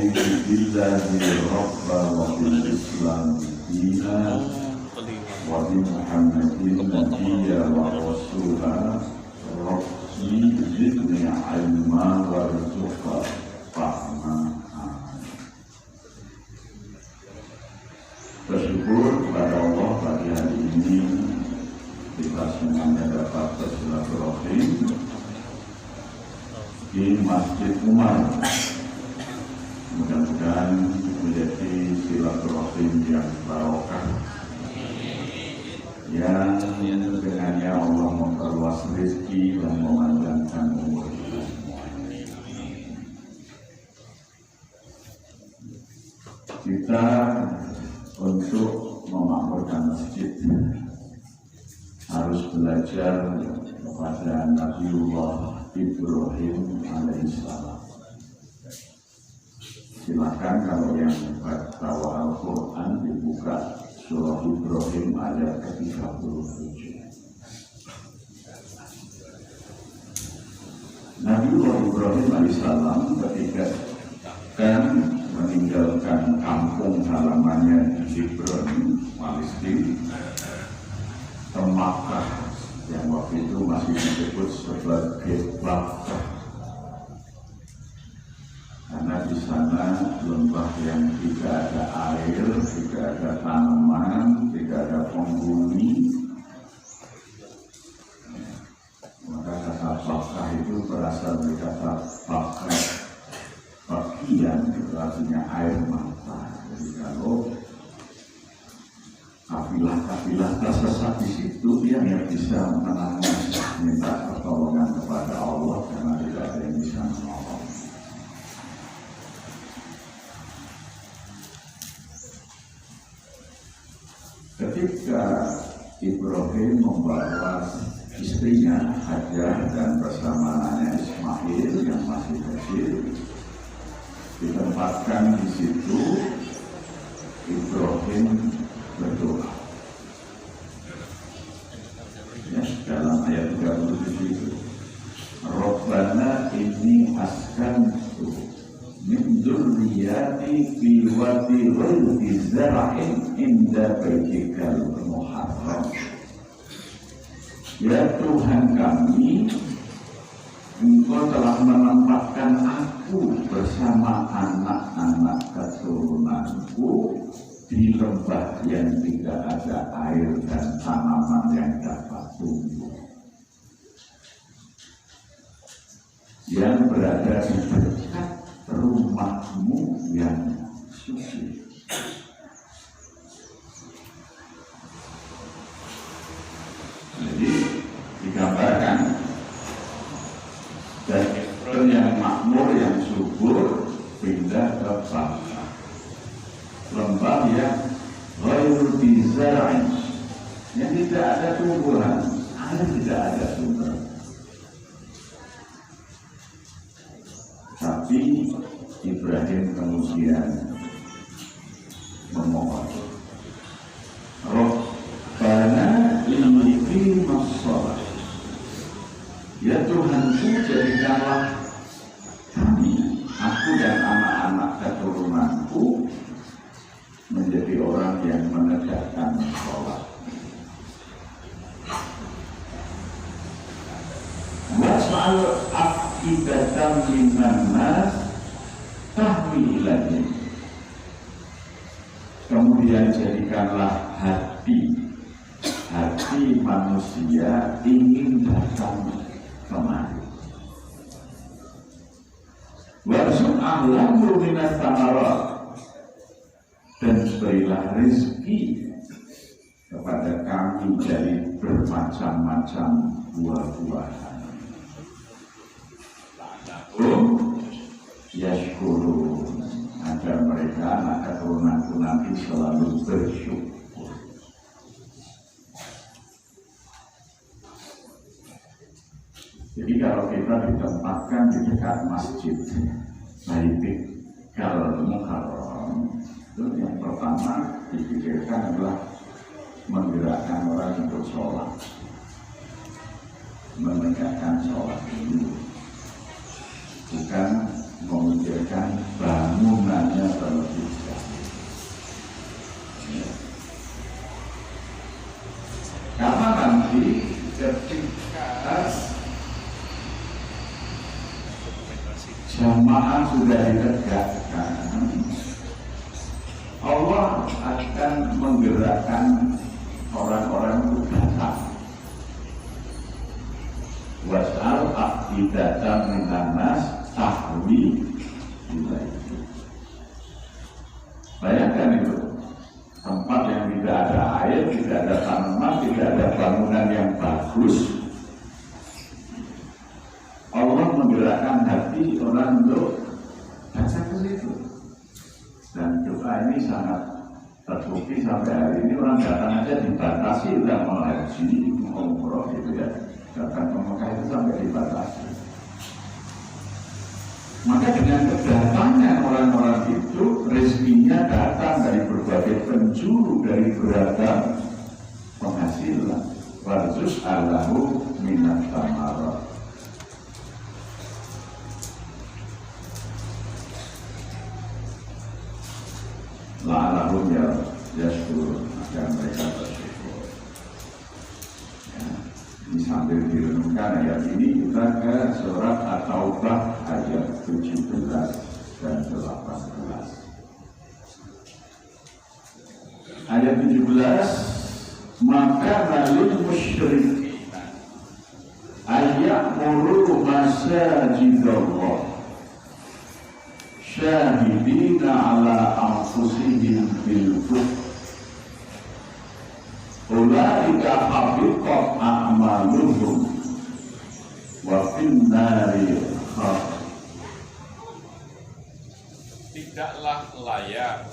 raditu billahi rabba wa bil islam dina wa bi muhammadin nabiyya wa rasula rabbi zidni ilma warzuqa fahma. Bersyukur kepada Allah pagi hari ini kita semuanya dapat bersilaturahim di Masjid Umar. Mudah-mudahan menjadi silaturahim yang barokah, yang dengannya Allah memperluas rezeki dan memanjangkan umur kita semua. Kita untuk memakmurkan masjid harus belajar kepada Nabiullah Ibrahim alaihissalam. Silakan kalau yang baca Al-Quran dibuka surah Ibrahim ayat ke-37. Nabiullah Ibrahim alaihissalam ketika meninggalkan kampung halamannya di Hebron, Palestina, ke Makkah yang waktu itu masih disebut sebagai Makkah, karena di sana lembah yang tidak ada air, tidak ada tanaman, tidak ada penghuni. Maka kata Makkah itu berasal dari kata Makkah, bagian itu artinya air mata. Jadi kalau kafilah-kafilah tersesat di situ, dia yang bisa menangani, minta pertolongan kepada Allah karena tidak ada yang bisa menolong. Ketika Ibrahim membawa istrinya Hajar dan bersama anaknya Ismail yang masih kecil ditempatkan di situ, Ibrahim berdoa. Ya, dalam ayat 37 itu, Rabbana inni askantu min dzurriyyati fi wadi ghairi zar'in inda baitikal muharram. Ya Tuhan kami, Engkau telah menempatkan aku bersama anak-anak keturunanku di lembah yang tidak ada air dan tanaman yang dapat tumbuh, yang berada di dekat rumahmu yang suci. Jadi digambarkan dari yang makmur, yang subur, pindah ke Makkah, lembah yang ghairu bizar'in, yang tidak ada tumbuhan, air tidak ada sumber. Tapi Ibrahim kemudian memohon, Rabbana inni qimas shalah. Ya Tuhanku, jadikanlah kami, aku dan anak-anak keturunanku menjadi orang yang menegakkan sholat. Was'al afidatan minan nas tahwi ilaihi. Kemudian jadikanlah hati manusia ingin datang kemari. Warzuq ahlahu minas thamarat, dan berilah rezeki kepada kami dari bermacam-macam buah-buahan. Yashkurun, agar mereka anak keturunanku nanti selalu bersyukur. Jadi kalau kita ditempatkan di dekat masjid Baitul Muharram, itu yang pertama dipikirkan adalah menggerakkan orang untuk sholat, menegakkan sholat dulu. bukan memikirkan bangunannya terlebih dahulu. Ya. Karena nanti ketika jamaah sudah ditegakkan, Allah akan menggerakkan orang-orang untuk datang. Was'al afidatan minan nas tahwi ilaihi. Bayangkan itu, tempat yang tidak ada air, tidak ada tanaman, tidak ada bangunan yang bagus, Allah menggerakkan hati orang untuk datang ke situ. Dan doa ini sangat terbukti sampai hari ini. Orang datang aja dibatasi, udah mau haji, mau umroh gitu ya, datang ke Mekah itu sampai dibatasi. Maka dengan kedatangan orang-orang itu, rezekinya datang dari berbagai penjuru, dari beragam penghasilan. Warzus Allahu minat tamarat. La'alahum yashkur, agar mereka bersyukur. Ya, ini sambil direnungkan ayat ini, kita ke surat At-Taubah ayat 17 dan 18. Ayat 17, maka nalil musyrikin ayya'muru masajidallah syahidina ala anfusihim bil kufr ulaika habitat a'maluhum wa fin nari khalidun. Tidaklah layak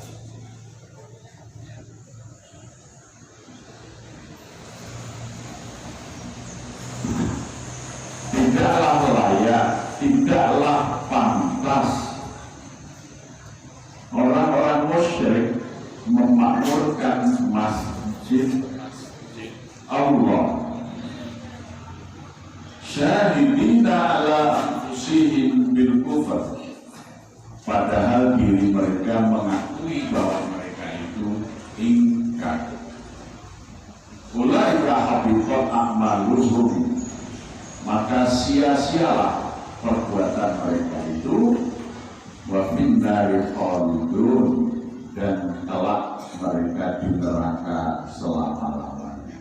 tidaklah pantas orang-orang musyrik memakmurkan masjid Allah syahidina ala anfusihim bil kufr, padahal diri mereka mengakui bahwa mereka itu ingkar. Ulaika habitat a'maluhum, maka sia-sialah perbuatan mereka itu. Wa fin nari khalidun, dan kelak mereka di neraka selama-lamanya.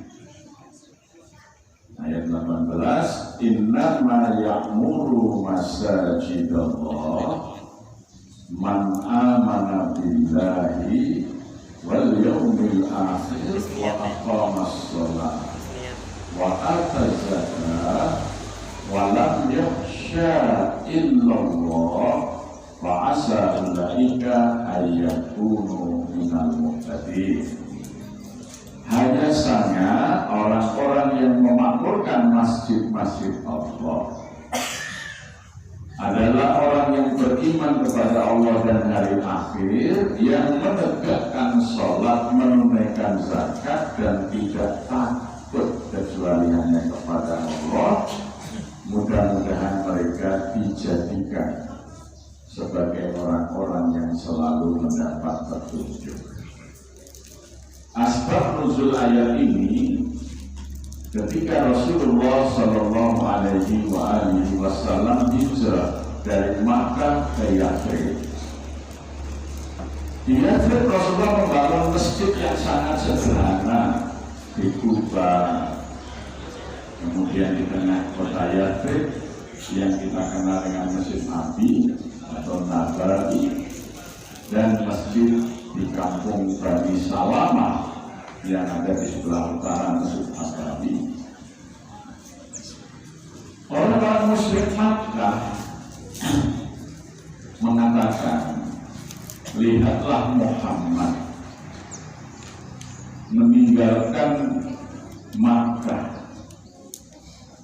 Ayat 18, innama ya'muru masajidallah man amana billahi wal yawmil akhir wa aqamas shalah wa ataz zakah wa lam yakhsha illallah wa asa ulaika ayyakunu minal muhtadin. Hanya saja orang-orang yang memakmurkan masjid-masjid Allah adalah orang yang beriman kepada Allah dan hari akhir, yang menegakkan sholat, menunaikan zakat, dan tidak takut kecuali hanya kepada Allah. Mudah-mudahan mereka dijadikan sebagai orang-orang yang selalu mendapat petunjuk. Asbab nuzul ayat ini, ketika Rasulullah Shallallahu Alaihi Wasallam hijrah dari Makkah ke Yathrib. Di Yathrib Rasulullah membangun masjid yang sangat sederhana di Kuba, kemudian di tengah kota Yathrib yang kita kenal dengan Masjid Nabi atau Nabawi, dan masjid di kampung Bani Salamah yang ada di sebelah utara Masjid Nabawi. Orang-orang musyrik Makkah mengatakan, lihatlah Muhammad meninggalkan Makkah,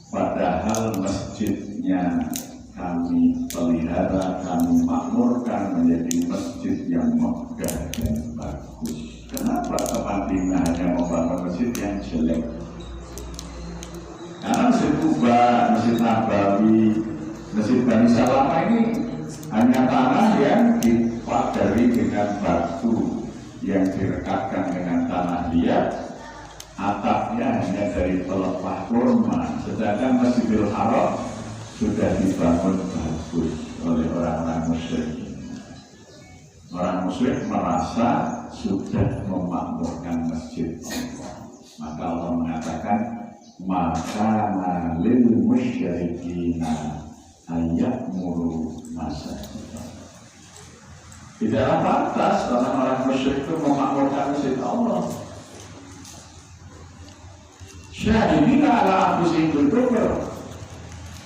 padahal masjidnya kami pelihara, kami makmurkan menjadi masjid yang megah dan bagus. Kenapa ke Madinah hanya membangun masjid yang jelek? Karena Masjid Kuba, Masjid Nabawi, Masjid Bani Salamah ini hanya tanah yang dipagari dengan batu yang direkatkan dengan tanah liat, atapnya hanya dari pelepah kurma. Sedangkan Masjidil Haram sudah dibangun bagus oleh orang-orang musyrik. Orang musyrik merasa sudah memakmurkan masjid Allah. Maka Allah mengatakan, maka lil musyrikina ayakmuru masajid. Tidaklah pantas orang-orang musyrik itu memakmurkan masjid Allah. Syahidina ala anfusihim bil kufr.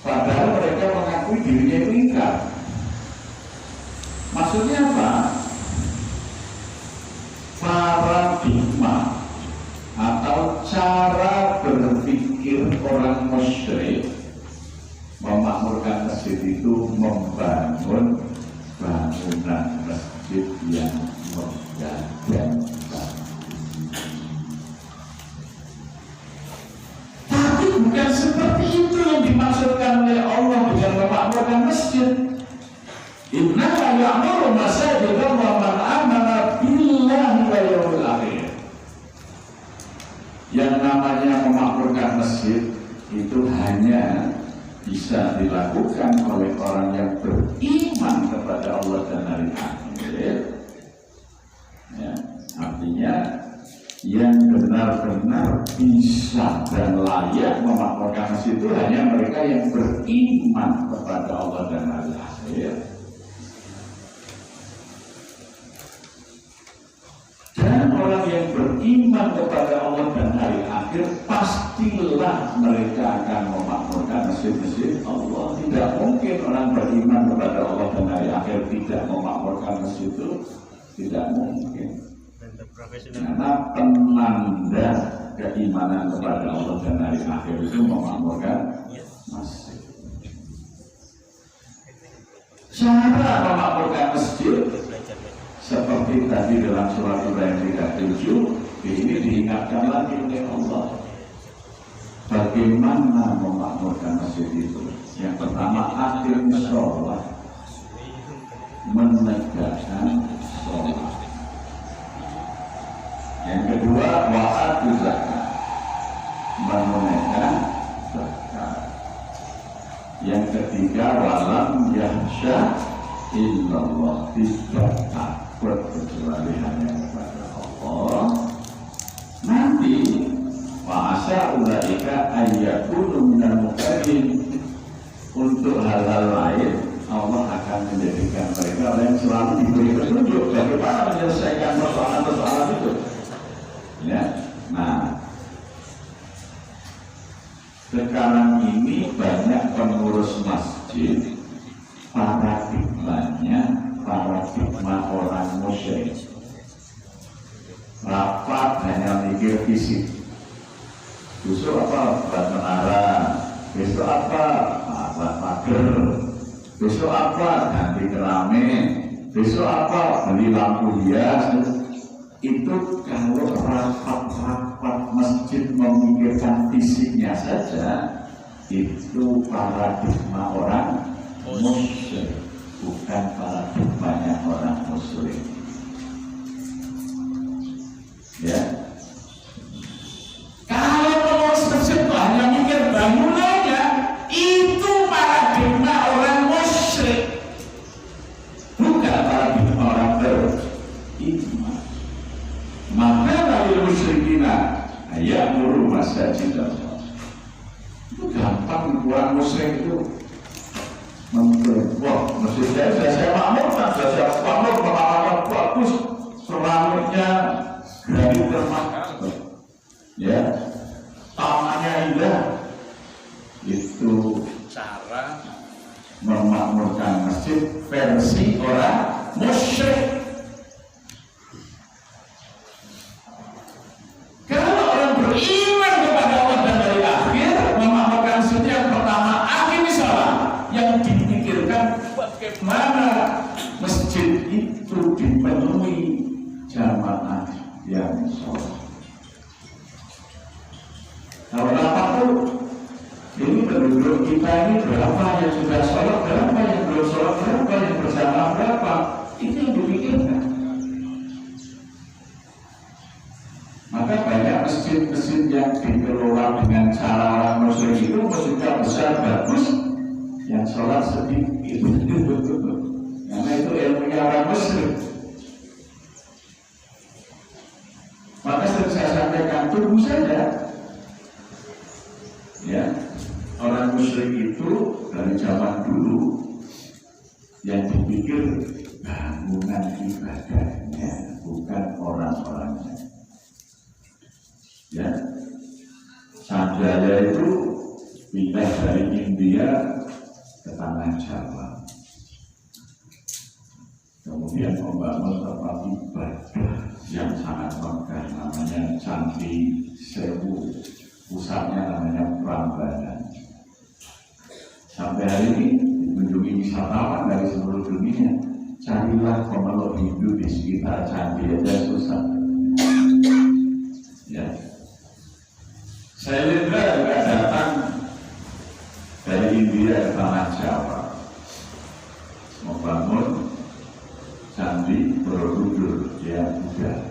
Padahal mereka mengakui dirinya itu ingkar. Maksudnya apa? Paradigma atau cara berpikir orang musyrik memakmurkan masjid itu membangun bangunan masjid yang menggagahkan. Tapi bukan seperti itu yang dimaksudkan oleh Allah dengan memakmurkan masjid. Innaha ya'muru masajid Allah man amana billahi wal yawmil akhir. Yang namanya memakmurkan masjid itu hanya bisa dilakukan oleh orang yang beriman kepada Allah dan hari akhir. Ya, artinya yang benar-benar bisa dan layak memakmurkan masjid itu hanya mereka yang beriman kepada Allah dan hari akhir. Dan orang yang beriman kepada Allah dan hari akhir, pastilah mereka akan memakmurkan masjid-masjid Allah. Tidak mungkin orang beriman kepada Allah dan hari akhir tidak memakmurkan masjid itu. Tidak mungkin. Karena penanda keimanan kepada Allah dan hari akhir itu memakmurkan masjid. Cara memakmurkan masjid seperti tadi dalam surat Ibrahim 37, ini diingatkan lagi oleh Allah. Bagaimana memakmurkan masjid itu? Yang pertama, akhir sholat, menegakkan sholat. Yang kedua, wa'atu zakat, menunaikan zakat. Yang ketiga, walam yahsya illallah, tidak takut kecuali hanya kepada Allah. Nanti ma'asa ulaika ayyakunu minal muqarrin. Untuk hal-hal lain Allah akan menjadikan mereka yang selalu diberi petunjuk bagaimana menyelesaikan persoalan-persoalan itu. Ya, nah sekarang ini banyak pengurus masjid paradigmanya paradigma orang musyrik. Rapat hanya mikir fisik. Besok apa? Buat menara. Besok apa? Buat pagar. Besok apa? Ganti keramik. Besok apa? Beli lampu hias. Itu kalau rapat-rapat masjid memikirkan fisiknya saja, itu paradigma orang musyrik, bukan paradigmanya orang musyrik. Ya. Kalau pengurus masjid hanya mikir bangunannya, itu paradigma orang musyrik, bukan paradigma orang beriman. Maka dari musyrikina ayakmuru masajid Allah. Itu gampang orang musyrik itu mengklaim, wah masjid saya makmurkan, saya makmur, pengalaman bagus, seramiknya granit termakan, ya, tangannya indah. Itu cara memakmurkan masjid versi orang musyrik. Beriman kepada Allah dan hari akhir, memakmurkan masjid yang pertama akhir salat, yang dipikirkan bagaimana masjid itu dipenuhi jamaah yang sholat. Kalau apa tuh? Ini penduduk kita ini berapa yang sudah sholat, berapa yang belum sholat, berapa yang berjamaah, berapa, itu yang dipikirkan. Maka banyak masjid-masjid yang dikelola dengan cara orang muslim itu masjidnya besar, bagus, yang sholat sedikit. Karena itu ilmunya orang muslim. Maka saya sampaikan, tunggu saja. Ya, orang musyrik itu dari zaman dulu yang dipikir bangunan ibadahnya, bukan orang-orangnya. Ya, Sanjaya itu pindah dari India ke tanah Jawa, kemudian membangun tempat ibadah yang sangat megah, namanya Candi Sewu. Pusatnya namanya Prambanan. Sampai hari ini dikunjungi wisatawan dari seluruh dunia. Carilah pemeluk Hindu di sekitar candi aja susah. Ya, Sailendra juga datang dari India ke tanah Jawa, membangun candi Borobudur yang Buddha.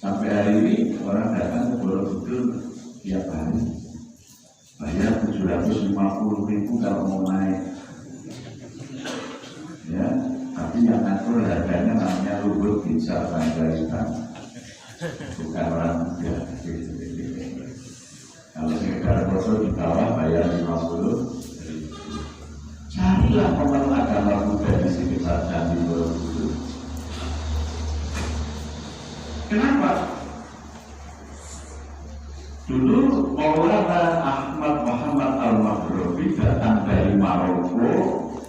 Sampai hari ini orang datang ke Borobudur tiap hari, bayar 750.000 kalau mau naik. Ya, tapi yang ngatur harganya namanya Luhur Binsar Panjaitan, bukan orang muda. Kalau sekedar foto di bawah bayar 50.000. Carilah pemeluk agama Buddha di sekitar Candi Borobudur. Kenapa? Dulu Maulana Ahmad Muhammad Al-Maghribi datang dari Maroko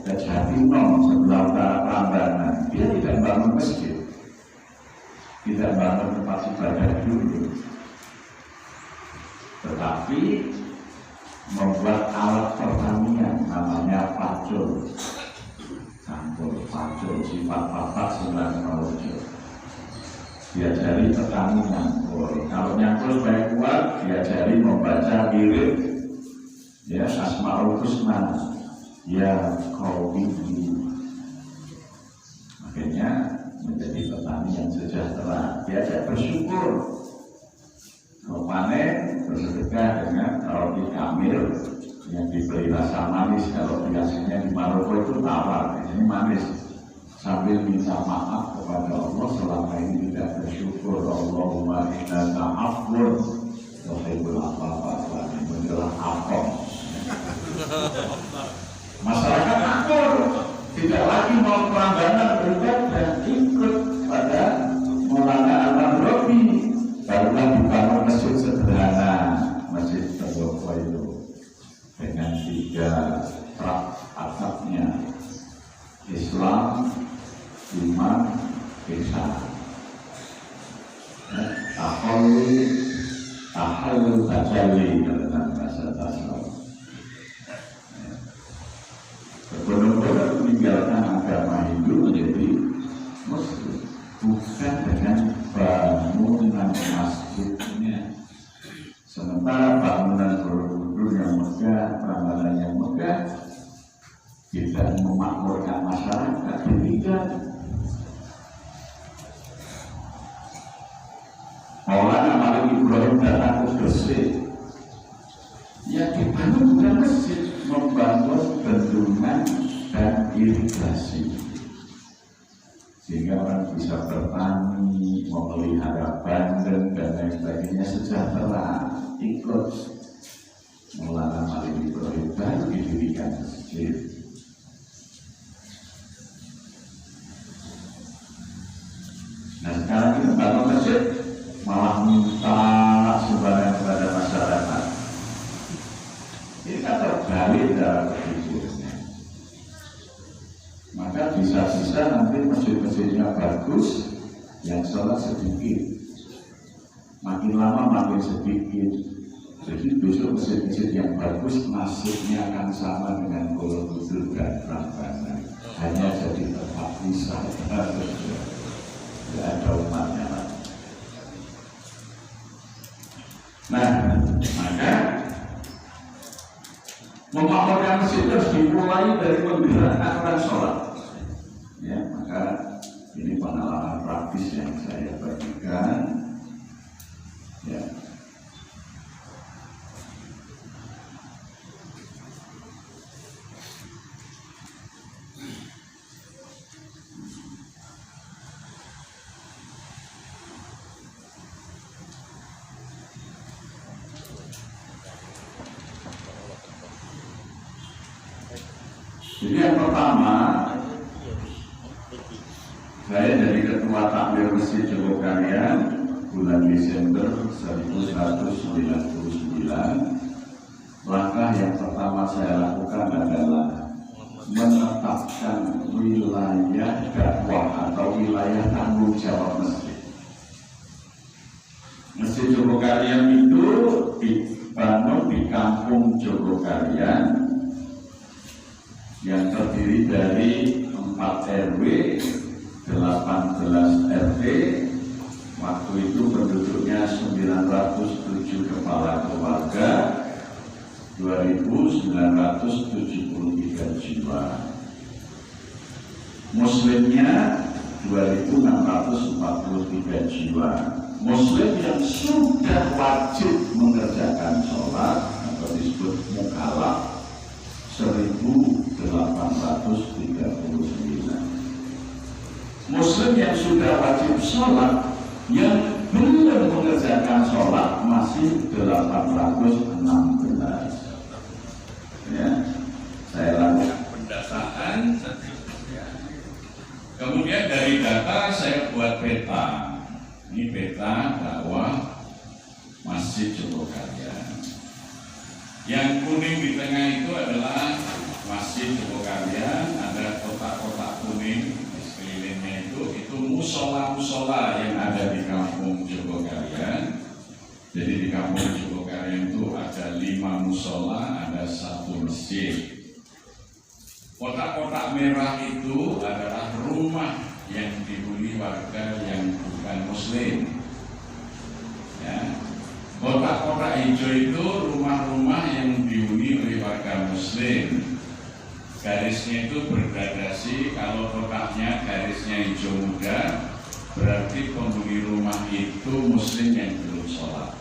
ke Jatinom sebelah utara Prambanan. Dia tidak bangun masjid, tidak bangun tempat ibadah dulu, tetapi membuat alat pertanian namanya pacul, campur pacul sifat papat 9 rojo. Diajari petani nyangkul, kalau nyangkul baik kuat, diajari membaca wirid, ya, Asmaul Husna, ya Qaumi. Makanya menjadi petani yang sejahtera, diajak bersyukur, kalau panen bersedekah dengan roti kamil yang diberi rasa manis. Kalau biasanya di Maroko itu tawar, ini manis. Sambil minta maaf kepada Allah selama ini tidak bersyukur. Allahumma innaka afwun tuhibbul afwa fa'fu menjelang afwa. Masyarakat akur, tidak lagi mau Prambanan beribadah, ikut pada Maulana Al-Maghribi. Barulah dibangun masjid sederhana, masjid Pendopo itu dengan 3 trap atapnya, Islam, iman, ihsan. Tahallul tajalli dalam bahasa tasawuf. Benar-benar meninggalkan agama Hindu menjadi Muslim, bukan dengan bangunan masjidnya. Sementara bangunan Borobudur yang megah, Prambanan yang megah, tidak memakmurkan masyarakat, ditinggal. Maulana Malik Ibrahim datang ke Gresik, ya dibangun bukan masjid, membangun bendungan dan irigasi, sehingga orang bisa bertani, memelihara bandeng dan lain sebagainya sejahtera. Ikut Maulana Malik Ibrahim baru didirikan masjid. Nah sekarang kita bangun masjid malah minta sumbangan kepada masyarakat. Ini kan terbalik dalam berpikirnya. Maka bisa-bisa nanti masjid-masjidnya bagus, yang sholat sedikit, makin lama makin sedikit. Jadi besok masjid-masjid yang bagus nasibnya akan sama dengan Borobudur dan Prambanan, hanya jadi tempat wisata. Tidak ada umatnya lagi. Nah, maka Memakmurkan masjid harus dimulai dari penggerakkan orang sholat. Ya, maka ini pengalaman praktis yang saya bagikan. Ya. Jadi yang pertama, saya jadi ketua takmir Masjid Jogokarian bulan Desember 1999. Langkah yang pertama saya lakukan adalah menetapkan wilayah dakwah atau wilayah tanggung jawab masjid. Masjid Jogokarian itu dibangun di Kampung Jogokarian yang terdiri dari 4 RW, 18 RT. Waktu itu penduduknya 907 kepala keluarga, 2.973 jiwa. Muslimnya 2.643 jiwa. Muslim yang sudah wajib mengerjakan sholat atau disebut mukallaf 1.839. Muslim yang sudah wajib sholat yang belum mengerjakan sholat masih 816. Ya, saya lakukan pendataan. Kemudian dari data saya buat peta. Ini peta dakwah Masjid Jogokarian. Yang kuning di tengah itu adalah Masjid Jogokarian, ada kotak-kotak kuning di sekelilingnya itu musola-musola yang ada di Kampung Jogokarian. Jadi di Kampung Jogokarian itu ada 5 musola, ada 1 masjid. Kotak-kotak merah itu adalah rumah yang dihuni warga yang bukan Muslim. Ya. Kotak-kotak hijau itu rumah-rumah yang dihuni oleh warga Muslim. Garisnya itu bergradasi. Kalau kotaknya garisnya hijau muda, berarti penghuni rumah itu Muslim yang belum sholat.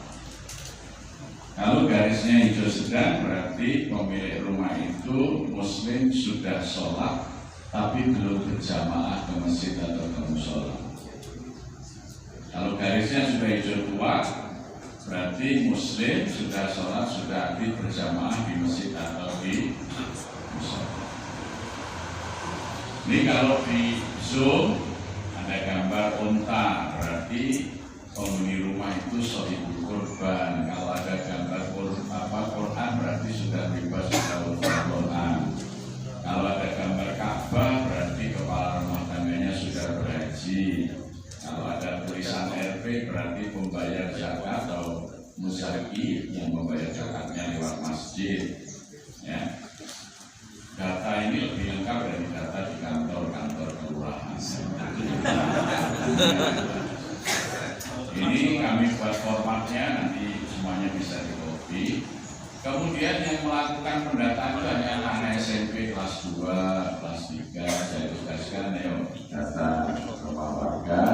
Kalau garisnya hijau sedang, berarti pemilik rumah itu Muslim sudah sholat, tapi belum berjamaah ke masjid atau ke musola. Kalau garisnya sudah hijau tua, berarti Muslim sudah sholat, sudah aktif berjamaah di masjid atau di musola. Ini kalau di Zoom ada gambar unta, berarti penghuni rumah itu shahidul kurban. Kalau ada gambar Quran, berarti sudah bebas dari Quran. Kalau ada gambar Ka'bah, berarti kepala rumah tangganya sudah berhaji. Kalau ada tulisan RP, berarti pembayar zakat atau muzaki yang membayar zakatnya lewat masjid. Ya. Data ini lebih lengkap dari data di kantor-kantor kelurahan. Ini kami buat formatnya, nanti semuanya bisa di-copy. Kemudian yang melakukan pendataan itu hanya anak SMP kelas 2, kelas 3. Saya tugaskan, ayo data rumah warga.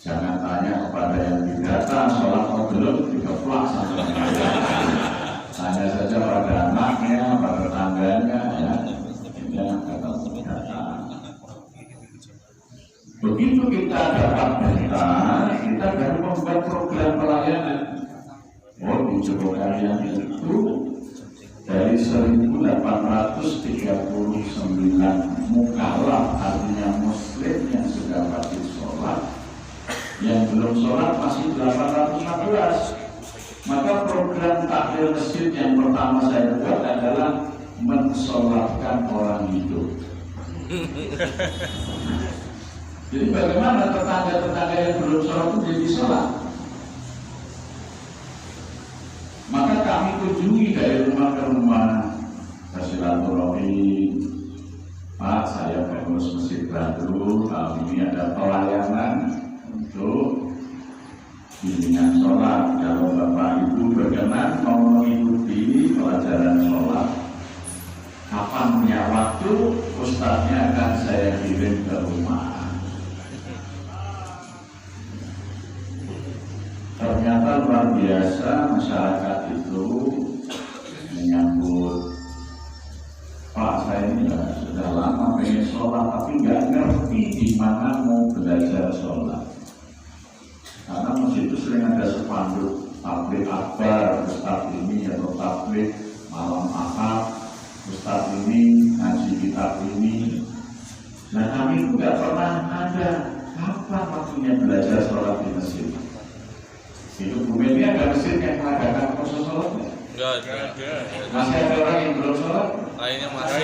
Jangan tanya kepada yang didata sholat atau belum, dikeplak sama tanya saja pada anaknya, pada tangganya, ya. Ini kata data. Begitu kita dapat data, kita baru membuat program pelayanan. Oh, di Jogokarian itu dari 1.839 mukallaf, artinya Muslim yang sudah wajib sholat, yang belum sholat masih 814. Maka program takmir masjid yang pertama saya buat adalah mensolatkan orang hidup. Jadi bagaimana tetangga-tetangga yang belum sholat itu jadi sholat? Maka kami kunjungi dari rumah ke rumah, silaturahmi. Pak, saya pengurus masjid baru, tahun ini ada pelayanan untuk bimbingan sholat. Kalau Bapak Ibu berkenan mau mengikuti pelajaran sholat, Kapan punya waktu, ustadznya akan saya kirim ke rumah. Ternyata luar biasa masyarakat itu menyambut. Pak, saya ini sudah lama pengen sholat tapi nggak ngerti di mana mau belajar sholat. Karena masjid itu sering ada spanduk tabligh akbar, ustadz ini atau tabligh malam ahad, ustadz ini ngaji kitab ini. Nah kami itu nggak pernah ada kapan waktunya belajar sholat di masjid. Itu Bumennya ada masjid yang mengadakan proses sholatnya. Enggak. Masih ada orang yang belum sholat? Lainnya masih.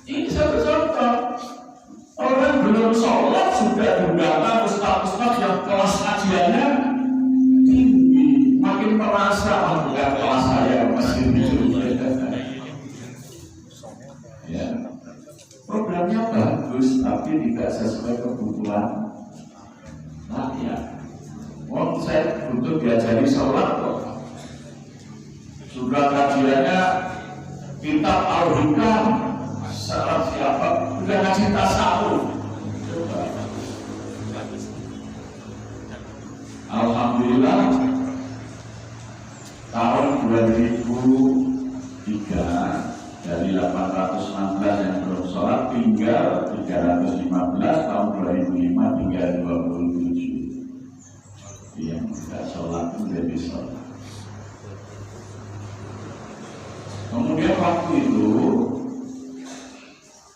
Ini satu contoh. Orang belum sholat sudah diundangkan ustaz-ustaz yang kelas kajiannya tinggi, makin merasa bukan kelas saya masih itu. Ya, programnya bagus tapi tidak sesuai kebutuhan rakyat. Oh, saya butuh diajari sholat kok. Sudah kajiannya kitab Al-Hikam, syarat siapa? Udah ngaji tasawuf. Alhamdulillah tahun 2003 dari 816 yang belum sholat tinggal 315, tahun 2005 tinggal 27 yang tidak sholat menjadi sholat. Kemudian waktu itu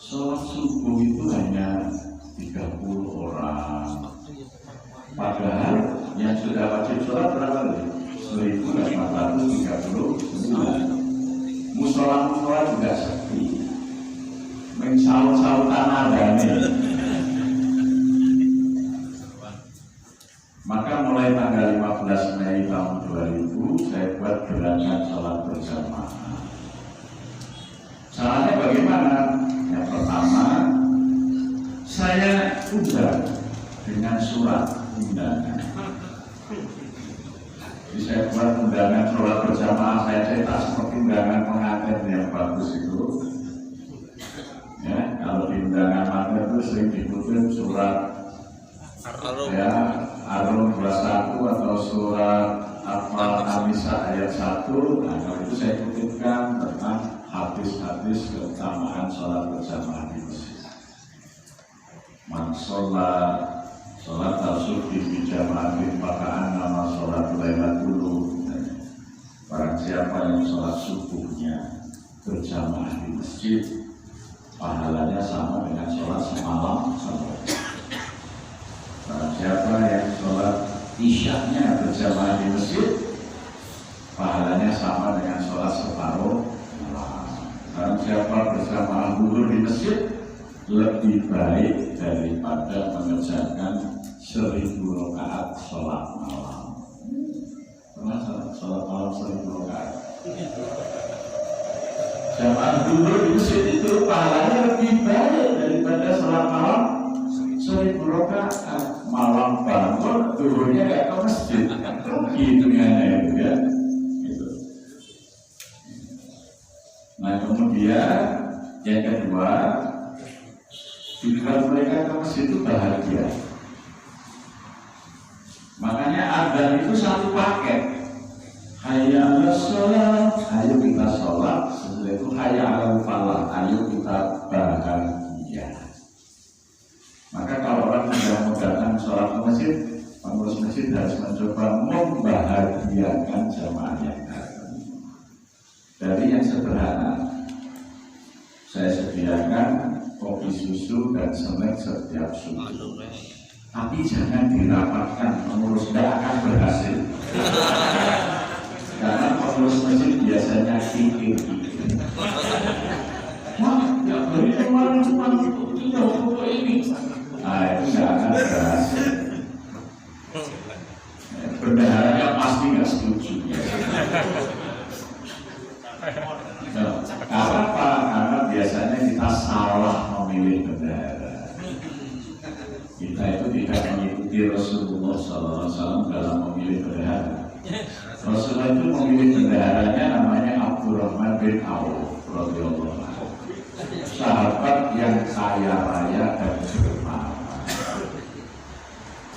sholat subuh itu hanya 30 orang. Padahal yang sudah wajib sholat berapa nih? 1839. Musola-musola juga sepi. Mensaut-sautan adanya. Maka mulai tanggal 15 Mei tahun 2000 saya buat gerakan sholat berjamaah. Caranya bagaimana? Yang pertama, saya undang dengan surat undangan. Jadi saya buat undangan sholat berjamaah, saya cetak seperti undangan pengantin yang bagus itu. Ya, kalau di undangan pengantin itu sering dikutip surat ya, Ar-Rum 21 atau surat Al-Nisa ayat 1. Nah, kalau itu saya kutipkan tentang hadis-hadis keutamaan sholat berjamaah di masjid. Man sholat al-subhi bi jama'atin faka'an nama sholat lailat dulu. Barang siapa yang sholat subuhnya berjamaah di masjid, pahalanya sama dengan sholat semalam. Barang siapa yang sholat isyaknya berjamaah di masjid, pahalanya sama dengan sholat separuh malam. Barang siapa berjamaah zuhur di masjid, lebih baik daripada mengerjakan 1000 rakaat sholat malam. Pernah sholat malam 1000 rakaat? Jamaah zuhur di masjid itu pahalanya lebih baik daripada sholat malam 1000 rakaat. Malam bangun, zuhurnya nggak ke masjid, rugi dengannya itu ya. Gitu. Nah kemudian yang kedua, tujuan mereka ke masjid itu bahagia. Makanya adzan itu satu paket. Hayya 'alas sholat, ayo kita sholat. Setelah itu hayya 'alal falah, ayo kita bahagia. Maka kalau orang sudah mau datang sholat ke masjid, pengurus masjid harus mencoba membahagiakan jamaah yang datang. Dari yang sederhana, saya sediakan kopi susu dan snack setiap subuh. Tapi jangan dirapatkan, pengurus tidak akan berhasil. Karena pengurus masjid biasanya kikir-kikir. Wah, ya beri kemarin cuma ini. Nah, itu tidak akan berhasil. Bendaharanya pasti nggak setuju. Karena apa? Karena biasanya kita salah memilih bendahara. Kita itu tidak mengikuti Rasulullah SAW dalam memilih bendahara. Rasulullah itu memilih bendaharanya namanya Abdurrahman bin Auf. radhiyallahu anhu. Sahabat yang kaya raya dan dermawan.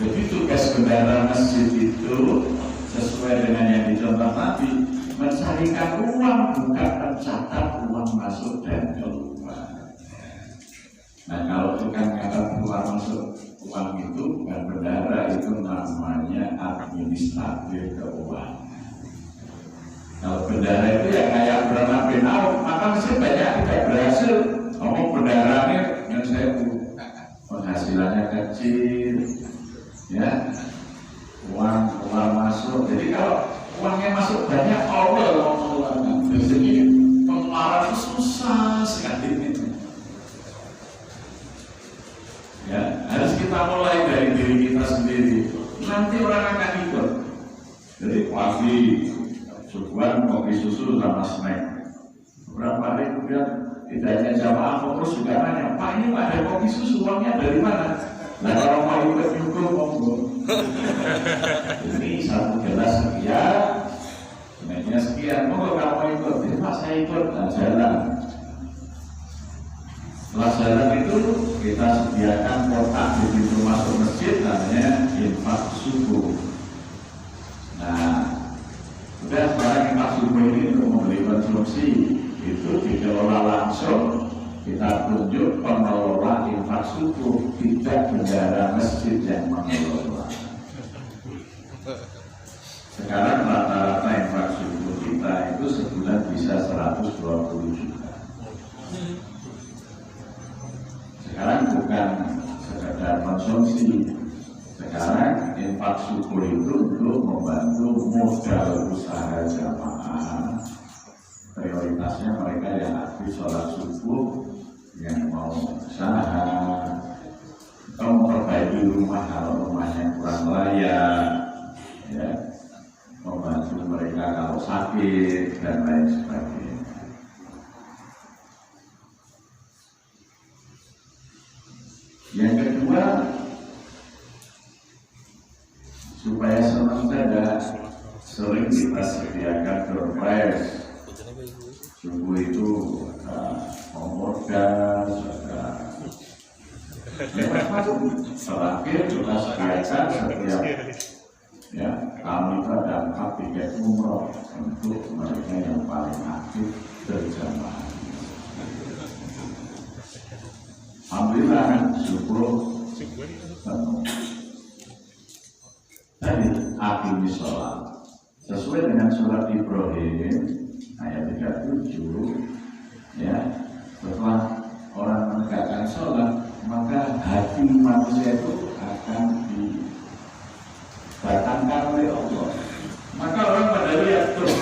Jadi tugas bendahara masjid itu sesuai dengan yang dicontoh Nabi, mencarikan uang, bukan mencatat uang masuk dan keluar. Nah, kalau tukang catat keluar masuk uang itu bukan bendahara, itu namanya administratif keuangan. Kalau bendahara itu ya kayak Abraham bin Auf, maka masih banyak tidak berhasil. Ngomong bendaharanya yang saya penghasilannya kecil, ya, uang keluar masuk. Jadi kalau uangnya masuk banyak, Allah mau mengeluarkan. Jadi pengeluaran itu susah sekali. Ya, harus kita mulai dari diri kita sendiri. Nanti orang akan ikut. Jadi pagi subuhan kopi susu sama snack. Beberapa hari kemudian tidak hanya jamaah fokus juga nanya, Pak ini ada kopi susu, uangnya dari mana? Nah kalau mau ikut juga monggo. Ini satu gelas sekian, snacknya sekian, monggo kalau mau ikut. Jadi Pak saya ikut, dan jalan. Setelah jalan itu kita sediakan kotak di pintu masuk masjid namanya infak subuh. Nah, sudah sekarang infak subuh ini untuk membeli konsumsi itu dikelola langsung. Kita tunjuk pengelola infak subuh, tidak bendahara masjid yang mengelola. Sekarang rata-rata infak subuh kita itu sebulan bisa 120 juta. Sekarang bukan sekedar konsumsi. Sekarang infak subuh itu untuk membantu modal usaha jamaah. Prioritasnya mereka yang aktif sholat subuh, yang mau usaha, atau memperbaiki rumah kalau rumahnya kurang layak, ya, membantu mereka kalau sakit dan lain sebagainya. Yang kedua, supaya senang saja, sering kita sediakan surprise. Subuh itu kompor gas, terakhir kita sediakan setiap ya kami terdapat tiket umroh untuk mereka yang paling aktif berjamaah. Alhamdulillah subuh penuh. Tadi akhirnya sholat sesuai dengan surat Ibrahim ayat 37, ya, setelah orang menegakkan sholat maka hati manusia itu akan didatangkan oleh Allah. Maka orang pada lihat tuh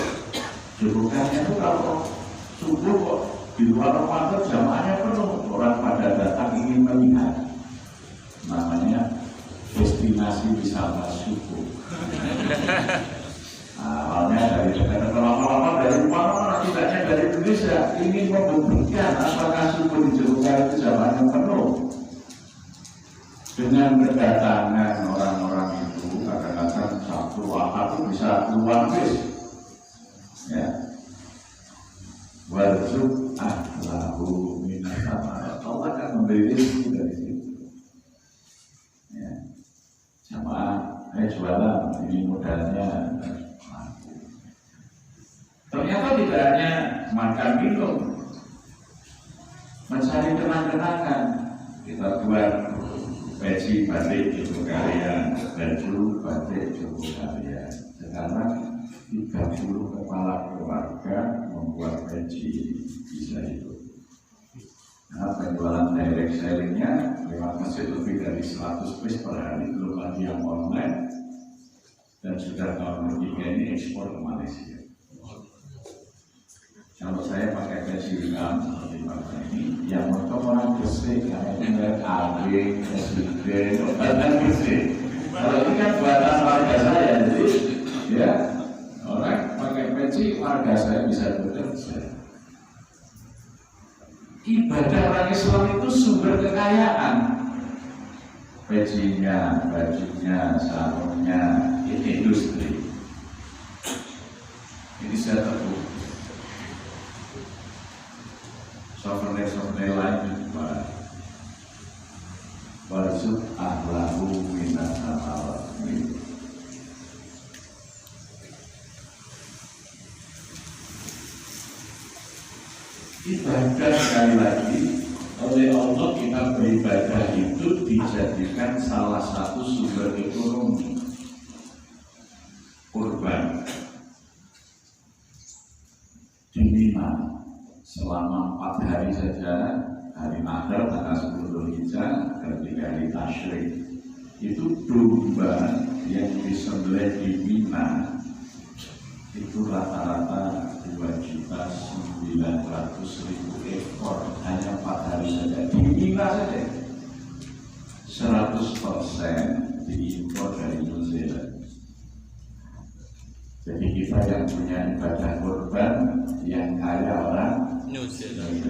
jurukannya itu kalau subuh kok di luar Ramadan jamaahnya penuh, orang pada datang ingin melihat. Namanya destinasi wisata subuh. Awalnya dari lama-lama dari mana tidaknya dari Indonesia ingin membuktikan apakah subuh di Jogja itu jamaahnya penuh. Dengan kedatangan orang-orang itu kadang-kadang satu waktu bisa keluar bis, ya. Warzuq ahlahu minas samarat. Allah akan memberi rezeki dari situ. Ya. Jamaah, jualan ini modalnya. Ternyata tidak hanya makan minum, mencari kenang-kenangan. Kita buat peci batik Jogokarian, baju batik Jogokarian. Sekarang 30 kepala keluarga membuat peci bisa itu. Nah, penjualan direct sellingnya lewat masjid lebih dari 100 piece per hari, belum lagi yang online. Dan sudah tahun ketiga ini ekspor ke Malaysia. Kalau saya pakai peci hitam seperti bapak ini, yang untuk orang Gresik, karena ini merek AB, SBD, dan Gresik. Kalau ini kan buatan warga saya, jadi ya orang pakai peci, warga saya bisa bekerja. Ibadah orang Islam itu sumber kekayaan. Pecinya, bajunya, sarungnya, ini industri. Ini saya terbukti. warzuk ahlahu minas samawati. Ibadah sekali lagi oleh Allah, kita beribadah itu dijadikan salah satu sumber ekonomi. Kurban di Mina selama 4 hari saja, hari Natal tanggal 10 Dzulhijjah ketika hari Tasyrik, itu domba yang disembelih di Mina itu rata-rata 2.900.000 ekor hanya 4 hari saja di Mina saja. 100% diimpor dari New Zealand. Jadi kita yang punya ibadah kurban yang kaya orang New Zealand.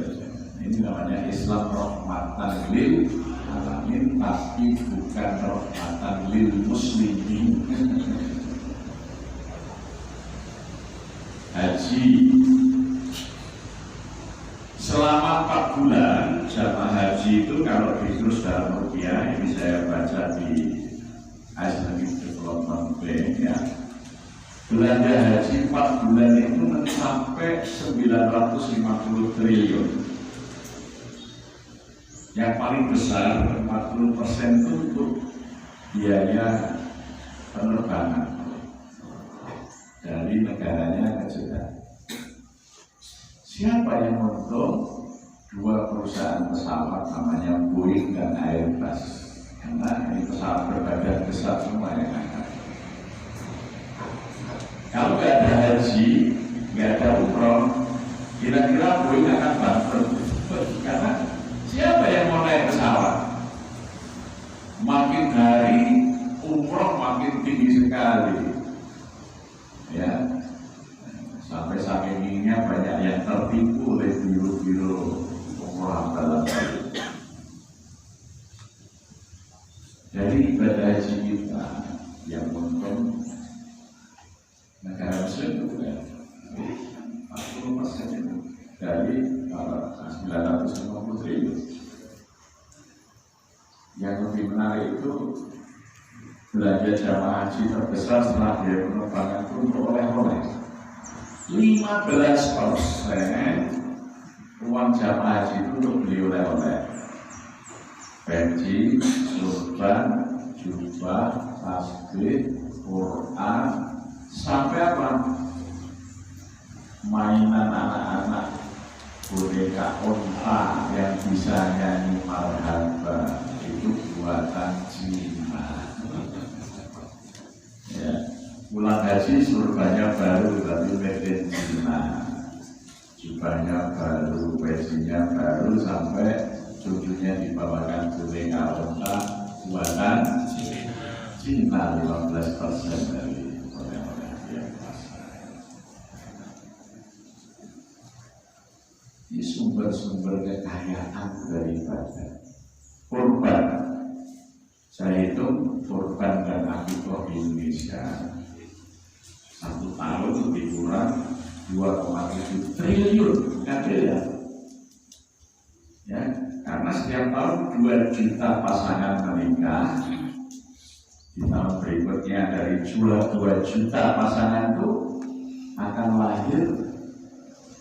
Ini namanya Islam rahmatan lil alamin, tapi bukan rahmatan lil muslimin. Haji selama 4 bulan jamaah haji itu kalau ditulis dalam rupiah, ini saya baca di Islamic Development Bank ya, belanja haji 4 bulan itu mencapai 950 triliun. Yang paling besar 40% itu untuk biaya penerbangan dari negaranya ke Jeddah. Siapa yang untung? 2 perusahaan pesawat namanya Boeing dan Airbus, karena ini pesawat berbadan besar semua yang angkat. Kalau nggak ada haji, nggak ada umroh, kira-kira Boeing akan bangkrut. Karena siapa yang mau naik pesawat? Makin hari umroh makin tinggi sekali. Ya, sampai saking tingginya banyak yang tertipu oleh biro-biro umroh dalam hal. Jadi ibadah haji kita yang untung negara Muslim itu kan 40% itu dari 950 triliun. Yang lebih menarik itu belanja jamaah haji terbesar setelah biaya penerbangan itu untuk oleh-oleh. 15% uang jamaah haji itu untuk beli oleh-oleh, peci, sorban, jubah, tasbih, Quran, sampai apa? Mainan anak-anak, boneka onta yang bisa nyanyi marhaba, itu buatan Cina. Ya, pulang haji surbannya baru tapi made in Cina, jubahnya baru, pecinya baru, sampai cucunya dibawakan boneka onta buatan Cina. 15% dari oleh-oleh yang pasar. Ini sumber-sumber kekayaan daripada kurban. Saya hitung kurban dan akikah di Indonesia 1 tahun lebih kurang 2,7 triliun, adil ya, karena setiap tahun 2 juta pasangan menikah. Di tahun berikutnya dari jumlah 2 juta pasangan itu akan lahir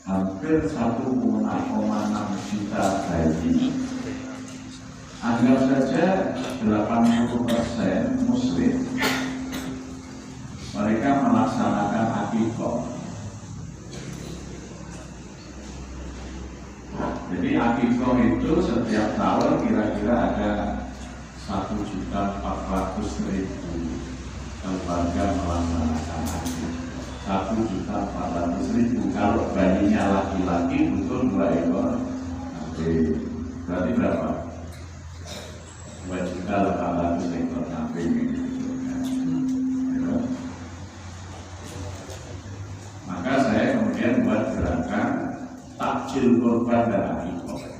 hampir 1,6 juta bayi. Anggap saja 80% Muslim, mereka melaksanakan akikah. Jadi akikah itu setiap tahun kira-kira ada 1.400.000 keluarga melaksanakan akikah. 1.400.000. Kalau bayinya laki-laki betul 2 ekor, berarti berapa? 2.800.000 ekor kambing. Maka saya kemudian buat gerakan takjil kurban dan akikah.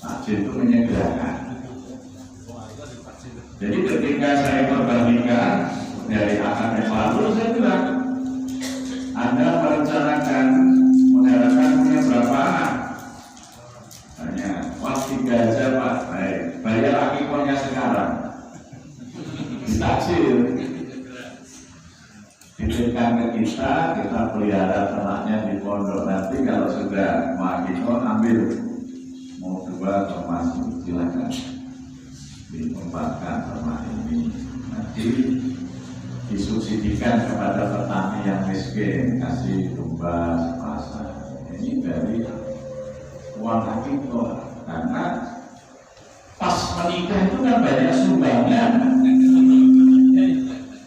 Takjil itu menyegerakan. Jadi ketika saya berbandingkan dari akad yang lalu, saya bilang, Anda merencanakan mengharapkan punya berapa anak? Hanya waktu 3 aja Pak, baik. Bayar akikohnya sekarang. Ditakjil. Diberikan ke kita pelihara ternaknya di pondok. Nanti kalau sudah mau akikoh, ambil. Mau 2 atau masuk, silakan. Ditempatkan ternak ini. Nanti disubsidikan kepada petani yang miskin, kasih domba sepasang. Ini dari uang akikoh, karena pas menikah itu kan banyak sumbangan.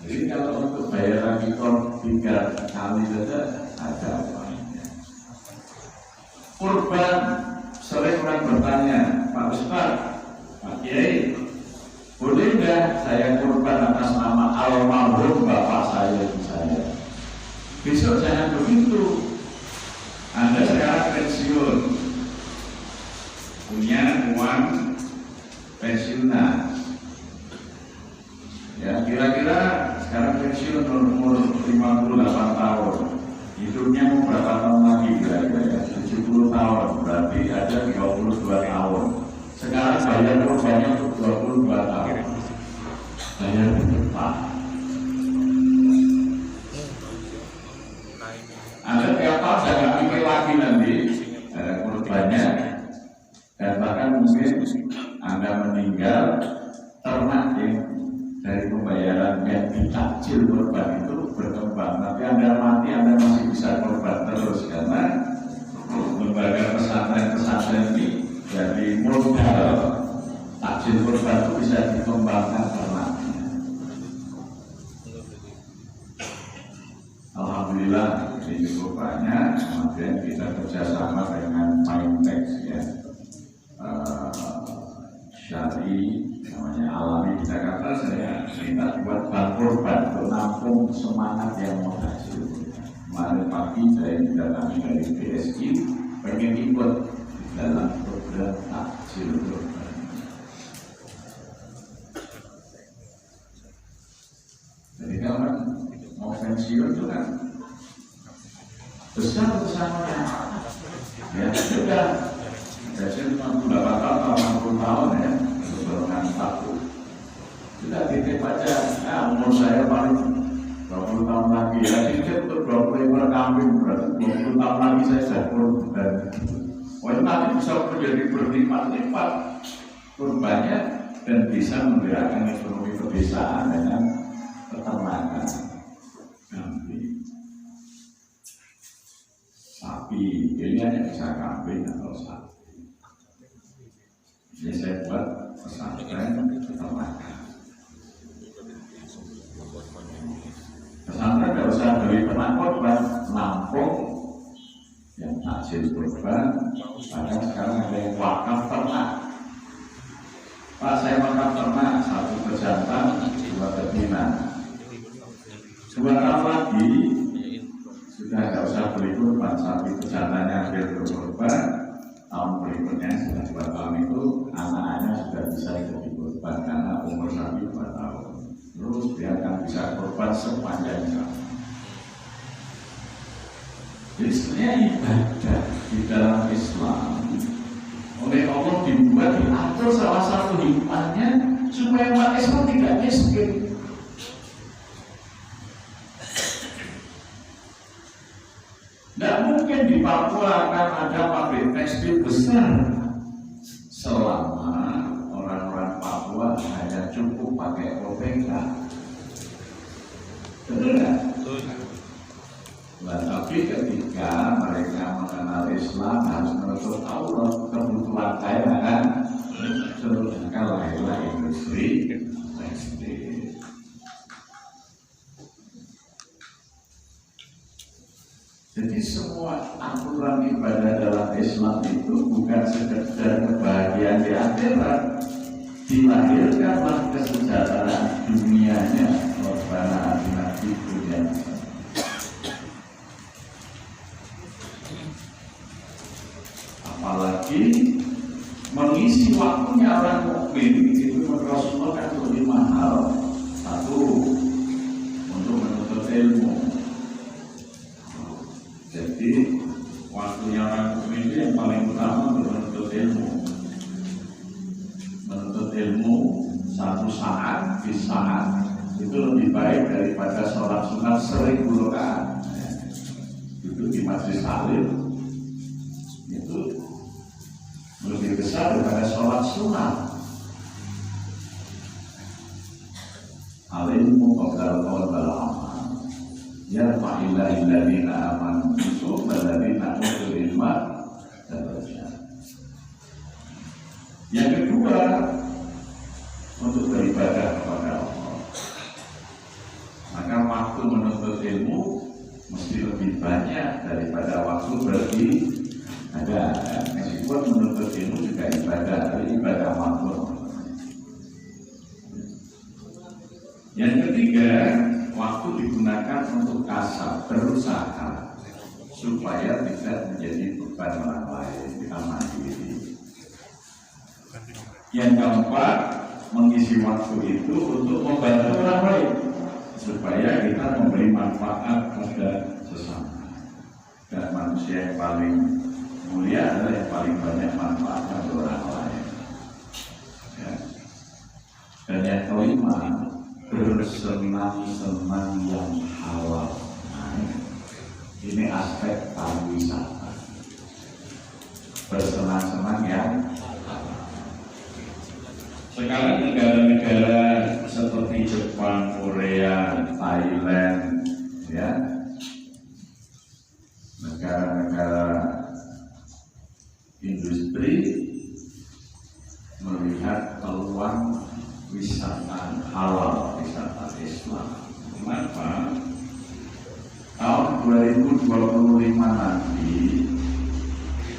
Jadi kalau untuk bayar akikoh 3 kali saja ada uangnya. Kurban, sering orang bertanya, Pak Ustaz, Pak Kiai, boleh nggak saya kurban atas nama almarhum bapak saya ibu saya? Besok jangan begitu. Anda sekarang pensiun, punya uang pensiunan. Ya kira-kira sekarang pensiun umur 58 tahun. Hidupnya mau berapa tahun lagi kira-kira ya? 70 tahun, berarti ada 22 tahun. Sekarang bayar kurbannya untuk 22 tahun. Bayar cepat. Anda tiap tahun saya nggak mikir lagi nanti kurbannya. Dan bahkan mungkin Anda meninggal, ternak dari pembayaran yang ditakjil kurban itu berkembang. Tapi Anda mati, Anda masih bisa kurban terus karena lembaga pesantren ini dari modal takjil kurban itu bisa dikembangkan ternaknya. Alhamdulillah ini cukup banyak. Kemudian kita kerjasama dengan Mindtex ya, Syari namanya Alami di Jakarta. Saya minta buat bank kurban untuk nampung semangat yang mau hasil. Kemarin pagi saya didatangi dari BSI pengen ikut dalam program takjil kurban. Jadi kalau mau pensiun itu kan besar pesannya, ya sudah. Jadi 68 tahun, 60 tahun ya, berhubungan takut. Sudah titip aja, umur saya paling 20 tahun lagi ya, titip untuk 20 ekor kambing, berarti 20 tahun lagi saya sudah kurban. Oh itu nanti bisa menjadi berlipat-lipat kurbannya dan bisa menggerakkan ekonomi pedesaan dengan peternakan kambing. Sapi, pilihannya bisa kambing atau sapi. Jadi saya buat pesantren peternakan. Pesantren tidak usah beli ternak korban, nampung yang takjil korban. Bahkan sekarang ada yang wakaf ternak. Pak saya wakaf ternak 1 pejantan, 2 betina. 2 tahun lagi sudah tidak usah beli korban, sapi pejantannya ambil korban. Tahun berikutnya sudah 2 tahun itu anak-anaknya sudah bisa jadi korban karena umur sapi 2 tahun. Terus dia akan bisa korban sepanjang tahun. Jadi sebenarnya ibadah di dalam Islam oleh Allah dibuat diatur salah satu hikmahnya supaya umat Islam tidak miskin. Tidak mungkin di Papua akan ada pabrik tekstil besar selama orang-orang Papua hanya cukup pakai OPK. Betul nggak? Nah, tapi ketika mereka mengenal Islam harus menuntut Allah, kebutuhan kaya kan sebenarnya lahirlah industri tekstil. Jadi semua aturan ibadah dalam Islam itu bukan sekedar kebahagiaan di akhirat, dilahirkanlah kesejahteraan dunianya. Rabbana atina fid dunya hasanah. Apalagi mengisi waktunya orang mukmin itu menurut Rasulullah kan lebih mahal. 1 untuk menuntut ilmu. Jadi waktunya orang mukmin itu yang paling utama untuk menuntut ilmu. ilmu satu saat di saat itu lebih baik daripada sholat sunat 1000 rakaat. Itu di majelis taklim itu lebih besar daripada sholat sunat. Al-ilmu qabla al-qawl wal amal yarfa'illahu alladziina aamanu minkum walladziina utul ilma darajat. Yang kedua, untuk beribadah kepada Allah, maka waktu menuntut ilmu mesti lebih banyak daripada waktu beribadah. Meskipun menuntut ilmu juga ibadah, tapi ibadah makhluk. Yang ketiga, waktu digunakan untuk kasab, berusaha supaya tidak menjadi beban orang lain, kita mandiri. Yang keempat, mengisi waktu itu untuk membantu orang lain supaya kita memberi manfaat pada sesama. Dan manusia yang paling mulia adalah yang paling banyak manfaatnya untuk orang lain. Ya. Dan yang kelima, bersenang-senang yang halal. Nah, ini aspek pariwisata. Bersenang-senang yang halal. Sekarang negara-negara seperti Jepang, Korea, Thailand, ya, negara-negara industri melihat peluang wisata halal, wisata Islam. Kenapa? Tahun 2025 nanti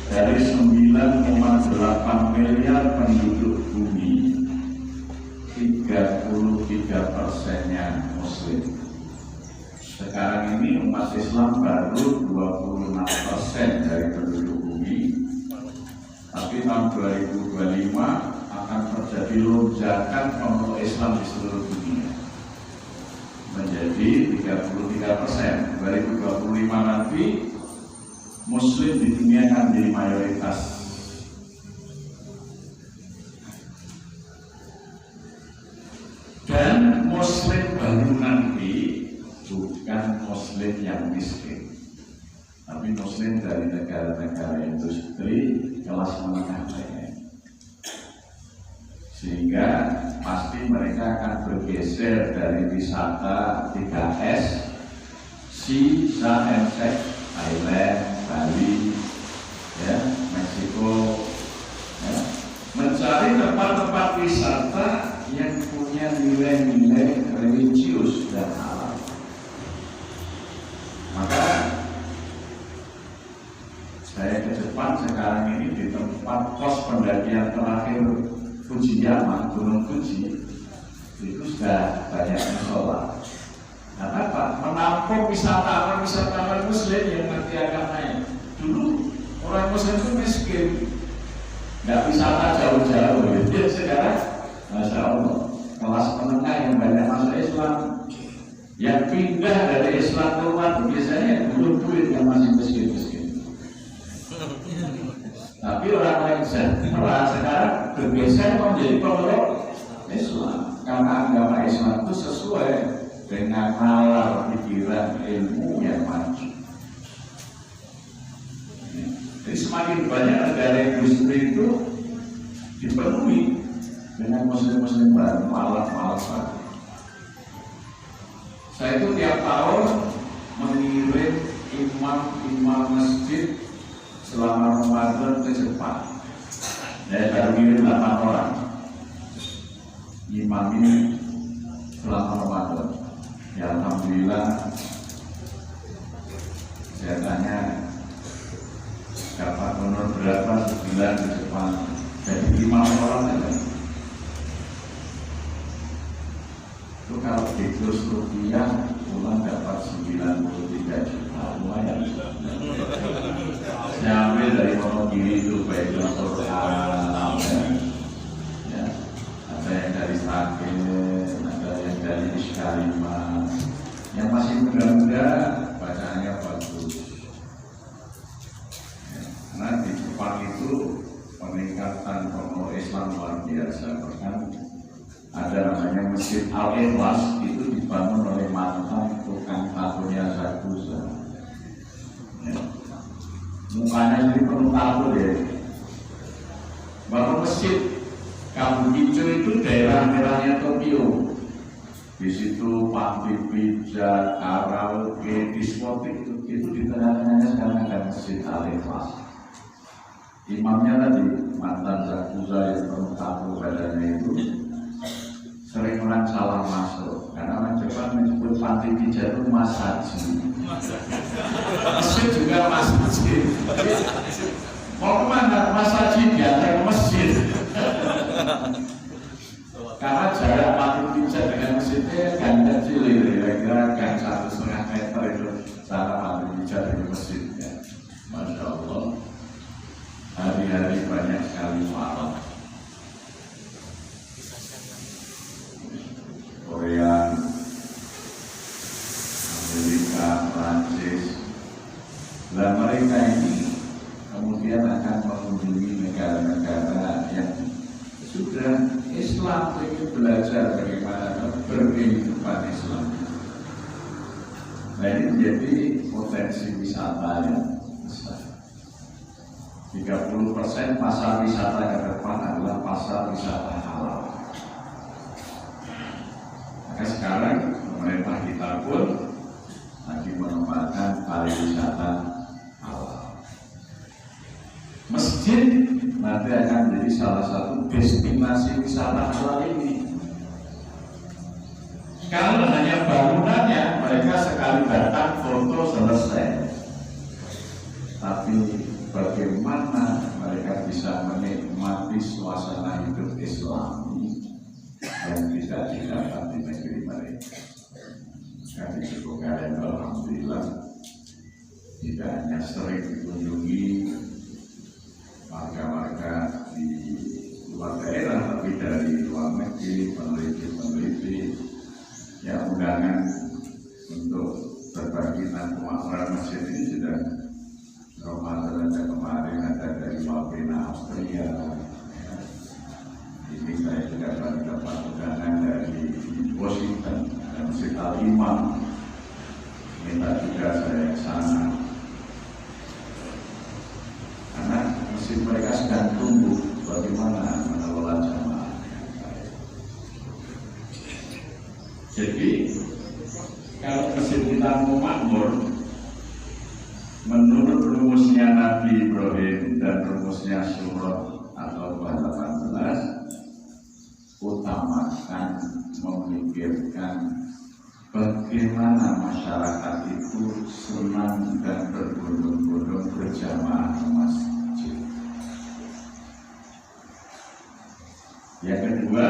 dari 9,8 miliar penduduk bumi, 33%-nya Muslim. Sekarang ini umat Islam baru 26% dari penduduk bumi. Tapi tahun 2025 akan terjadi lonjakan pemeluk Islam di seluruh dunia menjadi 33%. 2025 nanti Muslim di dunia akan menjadi mayoritas. Dan Muslim baru nanti bukan Muslim yang miskin, tapi Muslim dari negara-negara industri kelas menengah lainnya. Sehingga pasti mereka akan bergeser dari wisata 3S, Sisa Emsek, Thailand, Bali, ya, Meksiko, ya, mencari tempat-tempat wisata yang punya nilai-nilai religius dan halal. Maka saya ke Jepang sekarang ini di tempat pos pendakian terakhir Fujiyama, Gunung Fuji, itu sudah banyak musola. Kenapa? Menampung wisatawan Muslim yang nanti akan naik. Dulu orang Muslim itu miskin, nggak wisata jauh-jauh. Jadi sekarang, masya Allah, kelas menengah yang banyak masuk Islam, yang pindah dari Islam keluar biasanya belum duit yang masih miskin-miskin. Tapi orang lain sekarang bergeser menjadi pemeluk Islam karena agama Islam itu sesuai dengan nalar pikiran ilmu yang maju. Jadi semakin banyak negara industri itu dipenuhi dengan muslim-muslim baru, malas-malas baru. Saya itu tiap tahun mengirim imam masjid selama Ramadan ke Jepang. Saya baru ngirim 8 orang imam ini selama Ramadan. Ya alhamdulillah, saya tanya dapat honor berapa sebulan di Jepang. Jadi 5 orang saja. Itu kalau dikurus rupiah pulang dapat 93 juta, lumayan. Saya ambil dari Wonogiri itu baik Quran, ya, ada yang dari Sragen, ada yang dari Iskarima, yang masih muda-muda bacaannya bagus. Ya, karena di Jepang itu peningkatan kegiatan pengurus Islam luar biasa. Bahkan ada namanya Masjid Al-Ikhlas, itu dibangun oleh mantan tukang tabunya Zaguza. Ya. Mukanya jadi penuh tabu ya. Baru Masjid Kampung Hijau itu daerah merahnya Tokyo. Di situ panti pijat, karaoke, diskotik itu di tengah-tengahnya sekarang ada Masjid Al-Ikhlas. Imamnya tadi mantan Zaguza yang penuh tabu badannya itu sering orang salah masuk karena orang Jepang menyebut panti pijat itu masaji. Masjid juga masaji. Mau kemana? Masaji biasa ke masjid. Karena jarak panti pijat dengan masjidnya gang kecil, kira-kira gang 1,5 meter itu cara panti pijat dengan masjidnya. Masya Allah, hari-hari banyak sekali malam. Korea, Amerika, Prancis, dan mereka ini kemudian akan mengunjungi negara-negara yang sudah Islam, ingin belajar bagaimana berkehidupan Islam. Nah, ini menjadi potensi wisata yang besar. 30% pasar wisata ke depan adalah pasar wisata halal. Maka sekarang pemerintah kita pun lagi mengembangkan pariwisata halal. Masjid nanti akan menjadi salah satu destinasi wisata halal ini. Kalau hanya bangunannya, mereka sekali datang foto selesai. Tapi bagaimana mereka bisa menikmati suasana hidup Islami yang tidak didapat di negeri mereka? Kami cukup kalian alhamdulillah tidak hanya sering dikunjungi warga-warga di luar daerah, tapi dari luar negeri, peneliti-peneliti yang undangan untuk berbagi tentang pemakmuran masjid ini sudah Ramadan ada kemarin, ada dari Wapena Austria. Ini saya juga dapat undangan dari Washington dan Masjid Al-Imam. Minta juga saya ke sana. Karena masjid mereka sedang tumbuh bagaimana mengelola jamaah. Jadi kalau masjid kita mau makmur, menurut rumusnya Nabi Ibrahim dan rumusnya surah atau 18, utamakan memikirkan bagaimana masyarakat itu senang dan berbondong-bondong berjamaah ke masjid. Yang kedua,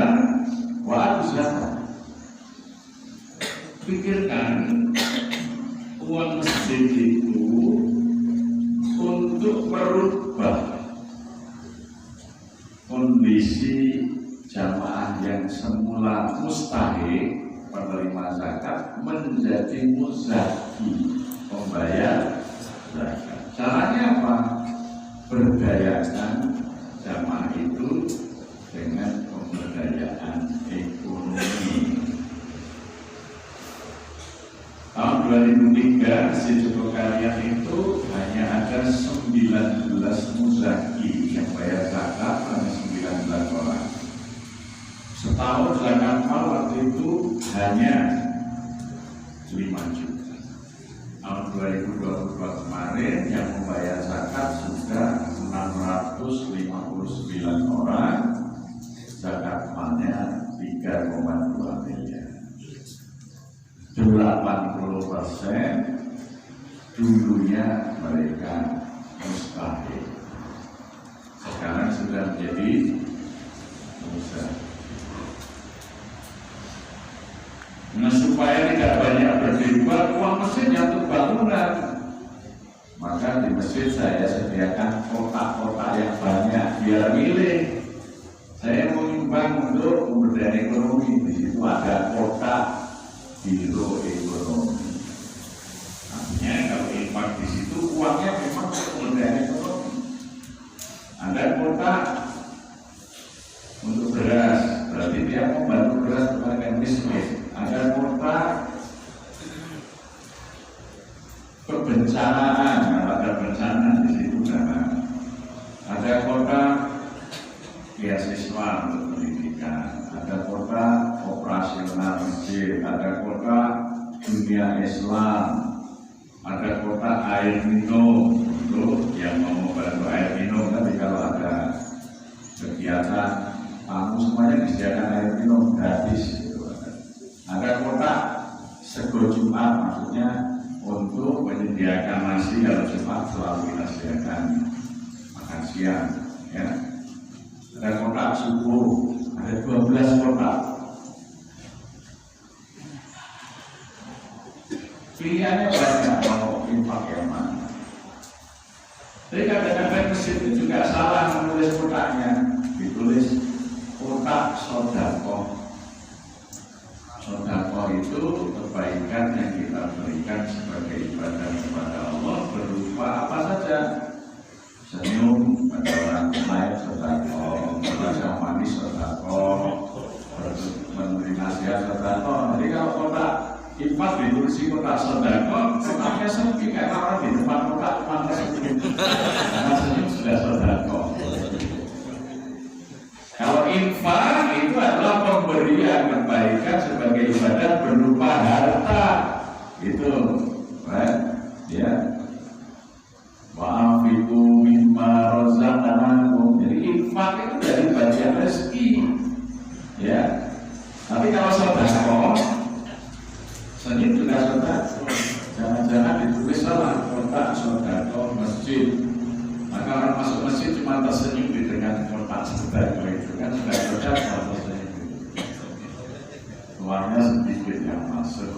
wa'atu zakat. Pikirkan uang masjid itu untuk merubah kondisi jamaah yang semula mustahik penerima zakat menjadi muzaki, pembayar zakat. Caranya apa? Berdayakan jamaah itu dengan pemberdayaan ekonomi. Tahun 2003 si Jogokarian itu hanya ada 19 muzaki yang bayar zakat, hanya 19 orang. Setahun zakat mal waktu itu hanya 5 juta. Tahun 2022 kemarin yang membayar zakat sudah 659 orang, zakat malnya 3,2 miliar. 80% dulunya mereka mustahik, sekarang sudah menjadi mustahik. Nah, supaya tidak banyak berdebat, uang masjid yang untuk bangunan, maka di masjid saya sediakan kotak-kotak yang banyak biar milih. Saya mau nyumbang untuk pemberdayaan ekonomi. Di situ ada kotak biro ekonomi. Artinya kalau infak di situ uangnya memang untuk pemberdayaan ekonomi. Ada kotak ada bencana di situ dana. Ada kota beasiswa untuk pendidikan, ada kota operasional masjid, ada kota dunia Islam, ada kota air minum untuk yang mau membantu air minum. Tapi kalau ada kegiatan tamu semuanya disediakan air minum gratis gitu. Ada kota sego Jumat, maksudnya untuk menyediakan nasi kalau Jumat selalu kita sediakan makan siang ya. Ada kota subuh, ada 12 kota. Pilihannya banyak mau infak yang mana. Tapi kadang-kadang masjid itu juga salah menulis kotanya, ditulis kota sodako. Sodako itu kebaikan yang kita berikan sebagai ibadah kepada Allah berupa apa saja. Senyum pada orang lain sodako, berwajah manis sodako, memberi nasihat sodako. Jadi kalau kota infak ditulis kota sodako, kotanya sepi kayak orang di depan kota cuma senyum. Karena senyum sudah sodako. Kalau infak itu adalah pemberian kebaikan sebagai ibadah berupa harta. Itu, right? Ya. Wa'afiku mimma razaqnakum. Jadi infak itu dari bagian rezeki. Ya. Tapi kalau sedekah, senyum juga sedekah. Jangan-jangan ditulis salah kotak sedekah masjid. Maka orang masuk masjid cuma tersenyum dengan kotak sedekah itu kan sudah sedekah tersenyum. Uangnya sedikit yang masuk.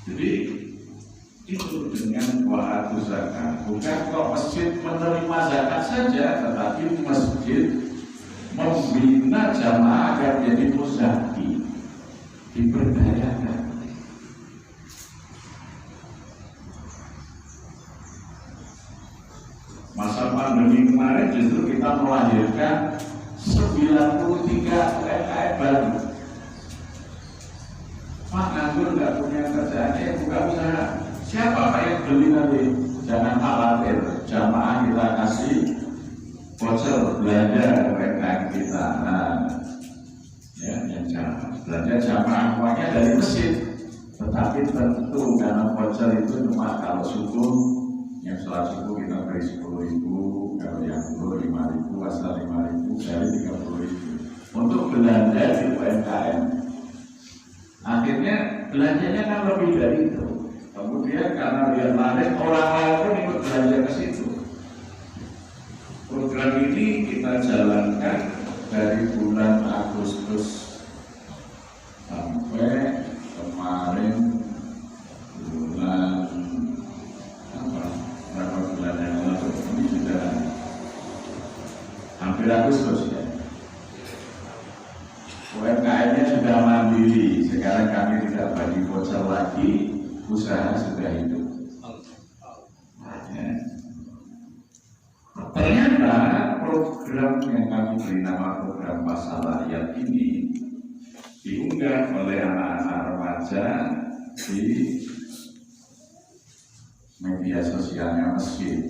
Jadi itu dengan wa'atu zakat. Bukan kok masjid menerima zakat saja, tetapi masjid membina jamaah agar jadi muzaki, diberdayakan. Masa pandemi kemarin justru kita melahirkan 93 UMKM baru. Pak nganggur nggak punya kerjaan, buka usaha. Siapa Pak yang beli nanti? Jangan khawatir, jamaah kita kasih voucher belanja UMKM kita. Nah, ya, yang belanja jamaah uangnya dari masjid. Tetapi tentu karena voucher itu cuma kalau subuh, yang sholat subuh kita beri 10.000, kalau yang dulu 5.000, asal 5.000, dari 30.000 untuk belanja di UMKM. Akhirnya belanjanya kan lebih dari itu. Kemudian karena dia laris, orang lain pun ikut belanja ke situ. Program ini kita jalankan dari bulan Agustus sampai kemarin bulan berapa bulan yang lalu. Ini sudah hampir Agustus ya. UMKM-nya sudah mandiri, sekarang kami tidak bagi voucher lagi, usaha sudah hidup. Ya. Ternyata program yang kami beri nama program Pasar Rakyat ini diunggah oleh anak-anak remaja di media sosialnya masjid.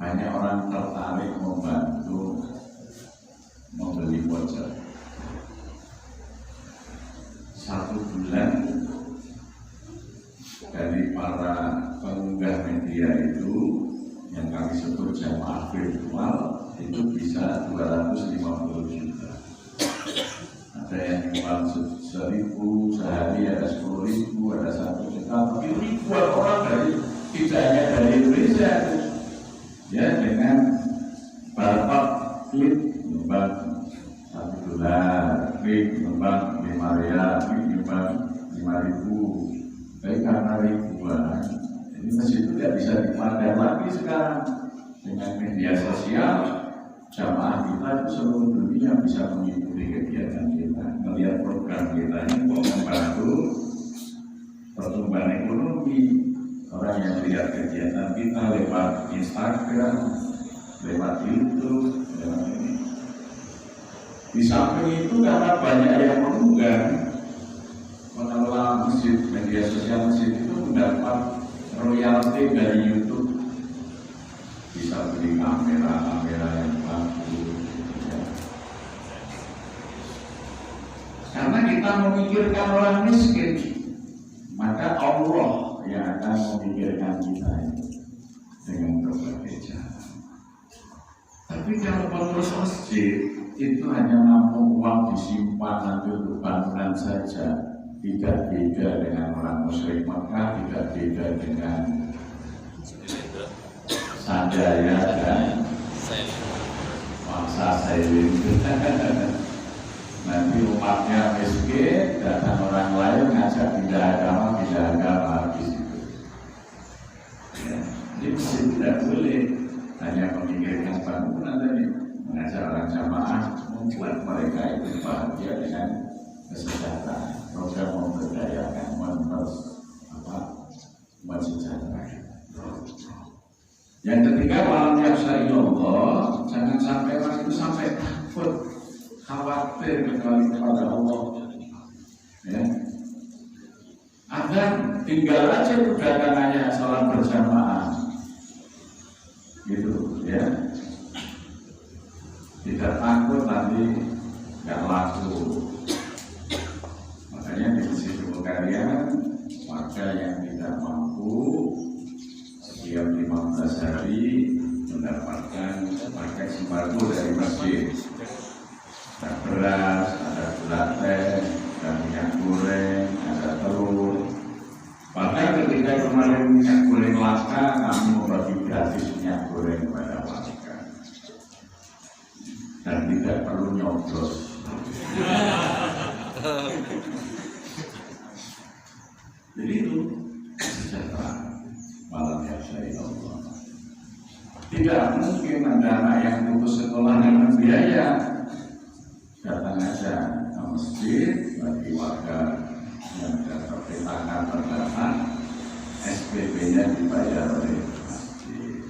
Banyak orang tertarik membantu membeli voucher. 1 bulan dari para pengunggah media itu yang kami sebut jamaah virtual itu bisa 250 juta. Ada yang jual 1.000 sehari, ada 10.000, ada 1 juta. Tapi ribuan orang dari tidak hanya dari Indonesia ya, dengan bapak klik nyumbang $1, klik nyumbang 5 rial, klik nyumbang 5.000. Tapi karena ribuan, ini masjid itu tidak bisa dipakai lagi sekarang. Dengan media sosial, jamaah kita itu seluruh dunia bisa mengikuti kegiatan kita, melihat program kita ini untuk membantu pertumbuhan ekonomi. Orang yang lihat kegiatan kita lewat Instagram, lewat YouTube, lewat ini. Di samping itu karena banyak yang mengunggah, pengelola masjid, media sosial masjid itu mendapat royalti dari YouTube, bisa beli kamera yang bagus ya. Karena kita memikirkan orang miskin, maka Allah yang akan memikirkan kita dengan berbagai cara. Tapi kalau pengurus masjid itu hanya nampung uang disimpan nanti untuk bangunan saja, tidak beda dengan orang musyrik Mekah, tidak beda dengan Sanjaya dan Mangsa Sailing. Nanti umatnya miskin, datang orang lain ngajak pindah agama di situ. Ya, jadi masjid tidak boleh hanya memikirkan bangunan tadi, mengajak orang jamaah, membuat mereka itu bahagia dengan kesejahteraan, program memberdayakan, mensejahterakan. Yang ketiga, walam yakhsha-illallah, jangan sampai orang itu sampai takut, khawatir kecuali kepada Allah. Ya. Agar tinggal aja dagangannya sholat berjamaah, gitu ya. Tidak takut nanti nggak laku. Makanya di situ kalian warga yang tidak mampu setiap 15 hari mendapatkan paket sembako dari masjid. Ada beras, ada gula teh, ada minyak goreng, ada telur. Bahkan ketika kemarin minyak goreng langka, kami membagi gratis minyak goreng kepada warga. Dan tidak perlu nyoblos. Jadi itu kesejahteraan walam yakhsha-illallah. Tidak mungkin ada anak yang putus sekolah dengan biaya, datang aja ke masjid bagi warga yang dapat petakan pertama, SPP-nya dibayar oleh masjid.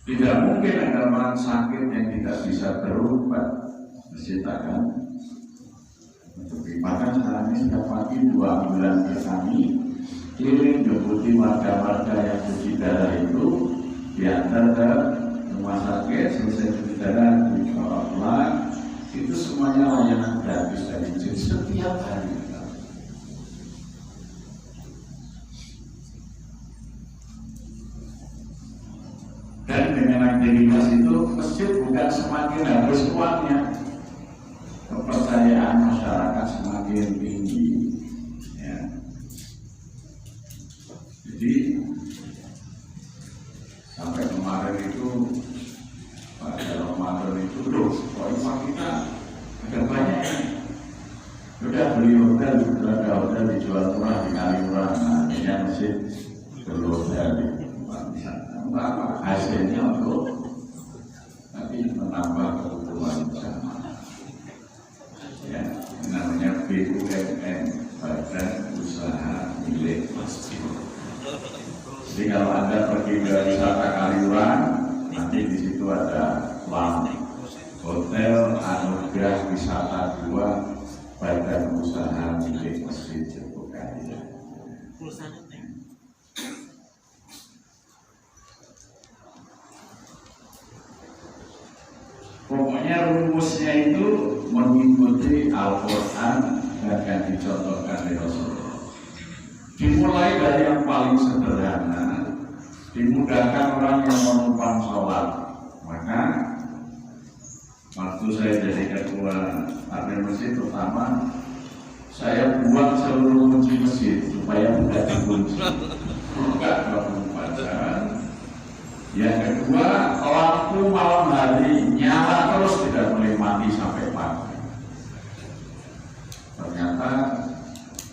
Tidak mungkin ada orang sakit yang tidak bisa berobat, masjid akan maka sekarang ini setiap pagi 2 bulan ke kami kirim deputi warga-warga yang cuci darah itu diantar ke rumah sakit, selesai cuci darah dibawa itu semuanya layanan gratis dari izin setiap hari. Dan dengan aktivitas itu masjid bukan semakin habis uangnya, kepercayaan masyarakat semakin tinggi ya. Jadi sampai kemarin itu pada Ramadan itu loh, kok kita ada banyak sudah beli hotel, ada hotel dijual murah di Kaliurang, nah ini masih perlu hotel di apa hasilnya untuk tapi menambah kebutuhan bersama. Ya, namanya BUMN, Badan Usaha Milik Masjid. Jadi kalau Anda pergi ke wisata Kaliurang, nanti di situ ada lampu Hotel Anugerah Wisata 2 Badan Usaha Milik Masjid Jogokaya. Pokoknya rumusnya itu mengikuti Al-Quran dan yang dicontohkan oleh Rasulullah. Dimulai dari yang paling sederhana, dimudahkan orang yang menumpang sholat. Maka waktu saya jadi ketua partai masjid pertama, saya buang seluruh kunci masjid supaya tidak dikunci. Buka 24 jam. Yang kedua, lampu malam hari nyala terus, tidak boleh mati sampai pagi. Ternyata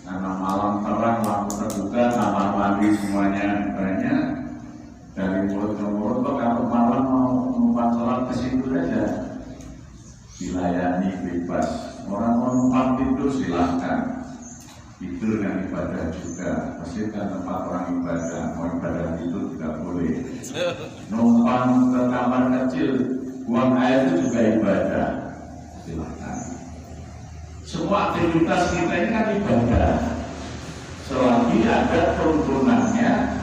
karena malam terang, lampu terbuka, kamar mandi semuanya banyak. Dari mulut ke mulut, kalau malam mau numpang sholat ke situ aja dilayani bebas. Orang mau numpang tidur silahkan, tidur yang ibadah juga. Masjid kan tempat orang ibadah, mau ibadah itu tidak boleh. Numpang ke kamar kecil, buang air itu juga ibadah, silahkan. Semua semua aktivitas kita ini kan ibadah. Selagi ada tuntunannya,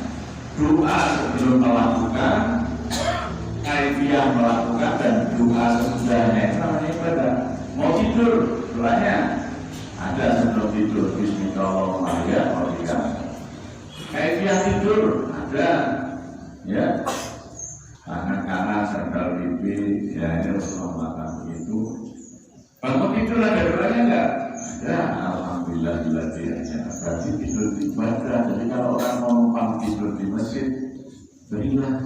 doa sebelum melakukan, kaifiah melakukan, dan doa sesudahnya itu namanya ibadah. Mau tidur, doanya ada sebelum tidur, bismillahirrahmanirrahim. Kaifiah tidur ada, ya. Tangan kanan, sandal pipi, ya ini Rasulullah melakukan begitu. Bangun tidur ada doanya enggak? Ada. Alhamdulillah biladzirnya. Berarti tidur di ibadah. Jadi kalau orang mau numpang tidur di masjid, berilah